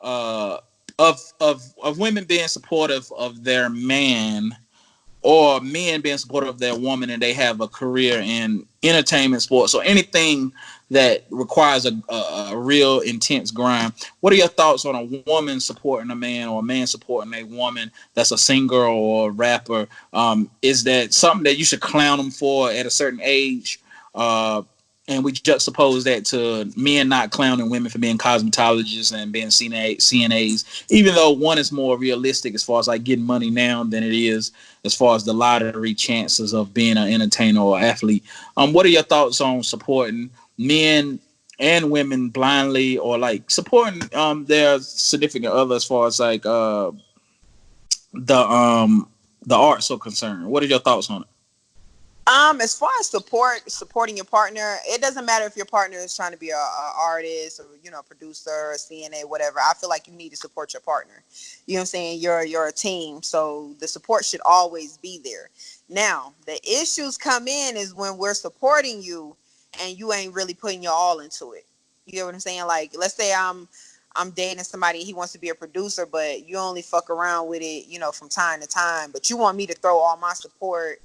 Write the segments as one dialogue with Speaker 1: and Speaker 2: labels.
Speaker 1: uh, of women being supportive of their man, or men being supportive of their woman, and they have a career in entertainment, sports, or anything that requires a real intense grind. What are your thoughts on a woman supporting a man, or a man supporting a woman that's a singer or a rapper? Is that something that you should clown them for at a certain age? And we juxtapose that to men not clowning women for being cosmetologists and being CNAs, even though one is more realistic as far as like getting money now than it is as far as the lottery chances of being an entertainer or athlete. What are your thoughts on supporting men and women blindly, or like supporting their significant other as far as like the arts are concerned? What are your thoughts on it?
Speaker 2: As far as supporting your partner, it doesn't matter if your partner is trying to be a artist, or a producer, a CNA, whatever. I feel like you need to support your partner. You know what I'm saying? You're a team, so the support should always be there. Now, the issues come in is when we're supporting you and you ain't really putting your all into it. You get what I'm saying? Like, let's say I'm dating somebody, he wants to be a producer, but you only fuck around with it, from time to time. But you want me to throw all my support,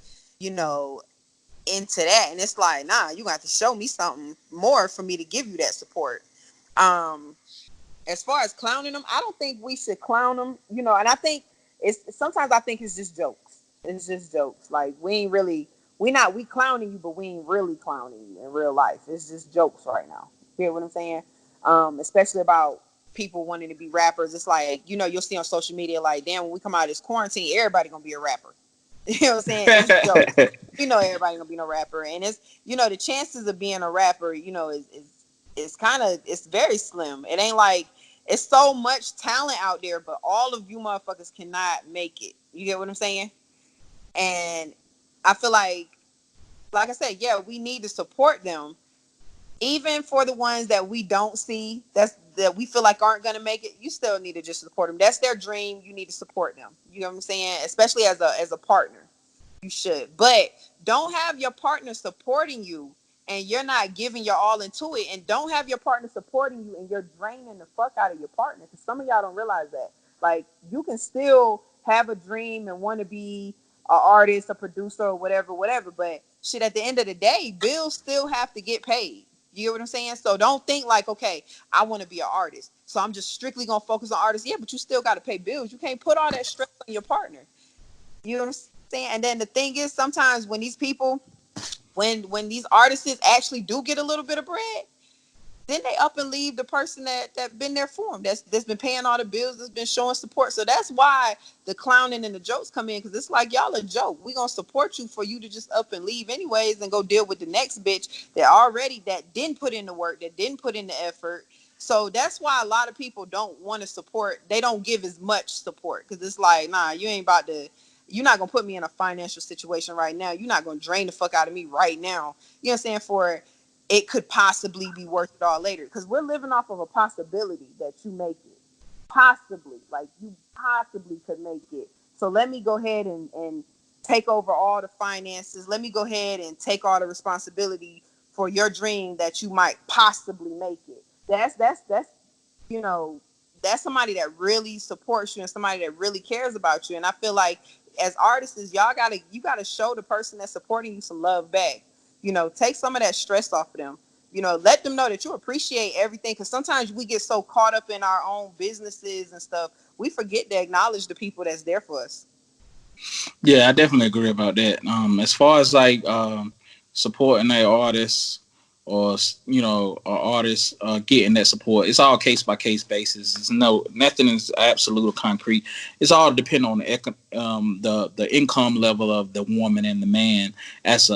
Speaker 2: into that, and it's like, nah, you got to show me something more for me to give you that support. As far as clowning them, I don't think we should clown them, and I think sometimes I think it's just jokes. It's just jokes. Like, we clowning you, but we ain't really clowning you in real life. It's just jokes right now. You hear what I'm saying? Especially about people wanting to be rappers. It's like, you'll see on social media, like, damn, when we come out of this quarantine, everybody gonna be a rapper. You know what I'm saying? It's jokes. Everybody gonna be no rapper, and it's the chances of being a rapper, it's very slim. It ain't like it's so much talent out there, but all of you motherfuckers cannot make it. You get what I'm saying? And I feel like I said, yeah, we need to support them, even for the ones that we don't see that we feel like aren't gonna make it. You still need to just support them. That's their dream. You need to support them. You know what I'm saying? Especially as a partner. You should, but don't have your partner supporting you and you're not giving your all into it, and don't have your partner supporting you and you're draining the fuck out of your partner, because some of y'all don't realize that. Like, you can still have a dream and want to be an artist, a producer, or whatever, but shit, at the end of the day, bills still have to get paid. You get what I'm saying? So don't think like, okay, I want to be an artist, so I'm just strictly gonna focus on artists. Yeah, but you still got to pay bills. You can't put all that stress on your partner. You know what I'm saying? And then the thing is, sometimes when these people, when these artists actually do get a little bit of bread, then they up and leave the person that been there for them, that's been paying all the bills, that's been showing support. So that's why the clowning and the jokes come in, because it's like, y'all a joke. We gonna support you for you to just up and leave anyways and go deal with the next bitch that didn't put in the work, that didn't put in the effort. So that's why a lot of people don't want to support. They don't give as much support, because it's like, nah, you're not going to put me in a financial situation right now. You're not going to drain the fuck out of me right now. You know what I'm saying? For it could possibly be worth it all later. Because we're living off of a possibility that you make it. Possibly. Like, you possibly could make it. So let me go ahead and take over all the finances. Let me go ahead and take all the responsibility for your dream that you might possibly make it. That's that's somebody that really supports you and somebody that really cares about you. And I feel like, as artists, you gotta show the person that's supporting you some love back. Take some of that stress off of them. Let them know that you appreciate everything, because sometimes we get so caught up in our own businesses and stuff, we forget to acknowledge the people that's there for us.
Speaker 1: Yeah, I definitely agree about that. As far as like supporting an artist, or artists getting that support, it's all case by case basis. It's nothing is absolute or concrete. It's all depending on the income level of the woman and the man, as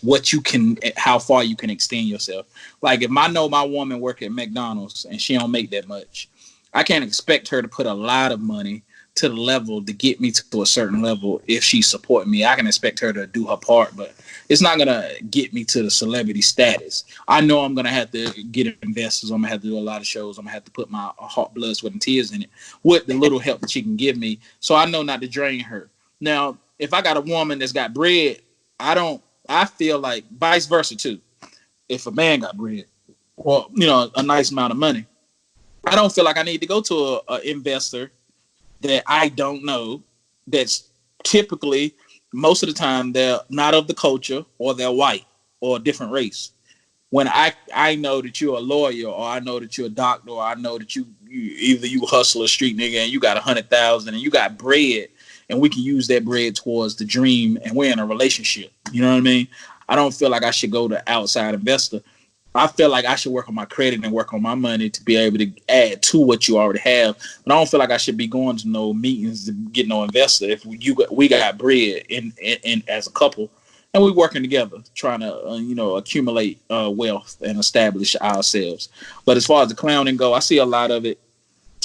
Speaker 1: what you can, how far you can extend yourself. Like, if I know my woman work at McDonald's and she don't make that much, I can't expect her to put a lot of money to the level to get me to a certain level. If she's supporting me, I can expect her to do her part, but it's not going to get me to the celebrity status. I know I'm going to have to get investors. I'm going to have to do a lot of shows. I'm going to have to put my heart, blood, sweat, and tears in it with the little help that she can give me. So I know not to drain her. Now, if I got a woman that's got bread, I feel like vice versa too. If a man got bread, or, a nice amount of money, I don't feel like I need to go to a investor that I don't know. That's typically most of the time they're not of the culture, or they're white or a different race. When I know that you're a lawyer, or I know that you're a doctor, or I know that you either you hustle a street nigga and you got 100,000 and you got bread, and we can use that bread towards the dream, and we're in a relationship. You know what I mean? I don't feel like I should go to outside investor. I feel like I should work on my credit and work on my money to be able to add to what you already have. But I don't feel like I should be going to no meetings to get no investor if we got bread in as a couple, and we working together trying to accumulate wealth and establish ourselves. But as far as the clowning go, I see a lot of it.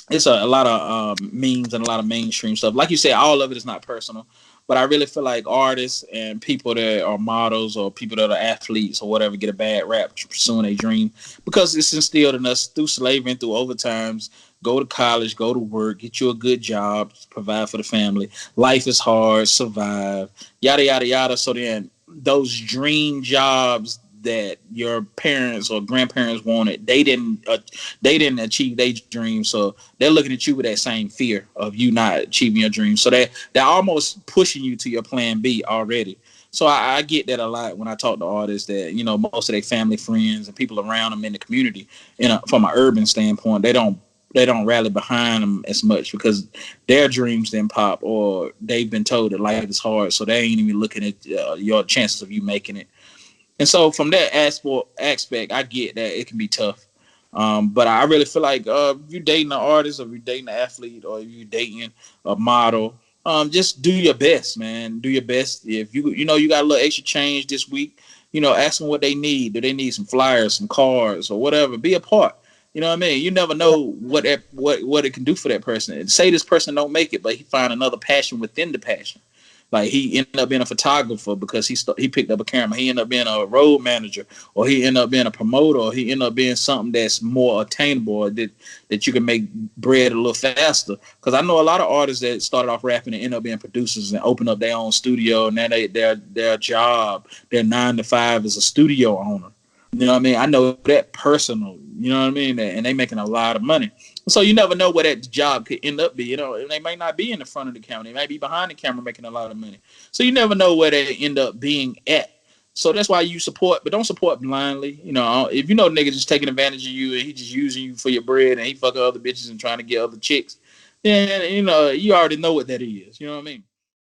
Speaker 1: It's a lot of memes and a lot of mainstream stuff. Like you said, all of it is not personal, but I really feel like artists and people that are models or people that are athletes or whatever get a bad rap pursuing a dream, because it's instilled in us through slavery and through overtimes. Go to college, go to work, get you a good job, provide for the family. Life is hard, survive, yada yada yada. So then those dream jobs that your parents or grandparents wanted, they didn't achieve their dream. So they're looking at you with that same fear of you not achieving your dream. So they're almost pushing you to your plan B already. So I get that a lot when I talk to artists that, most of their family, friends, and people around them in the community, from an urban standpoint, they don't rally behind them as much because their dreams didn't pop, or they've been told that life is hard. So they ain't even looking at your chances of you making it. And so from that aspect, I get that it can be tough. But I really feel like if you're dating an artist, or if you're dating an athlete, or if you're dating a model, just do your best, man. Do your best. If you got a little extra change this week, ask them what they need. Do they need some flyers, some cards, or whatever? Be a part. You know what I mean? You never know what it can do for that person. Say this person don't make it, but he find another passion within the passion. Like he ended up being a photographer because he picked up a camera. He ended up being a road manager, or he ended up being a promoter, or he ended up being something that's more attainable, or that you can make bread a little faster. Because I know a lot of artists that started off rapping and ended up being producers and open up their own studio, and now their job, their 9 to 5 is a studio owner. You know what I mean? I know that personal. You know what I mean? And they making a lot of money. So you never know where that job could end up being. They might not be in the front of the camera. They might be behind the camera making a lot of money. So you never know where they end up being at. So that's why you support, but don't support blindly. If you know nigga just taking advantage of you and he just using you for your bread and he fucking other bitches and trying to get other chicks, then you already know what that is. You know what I mean?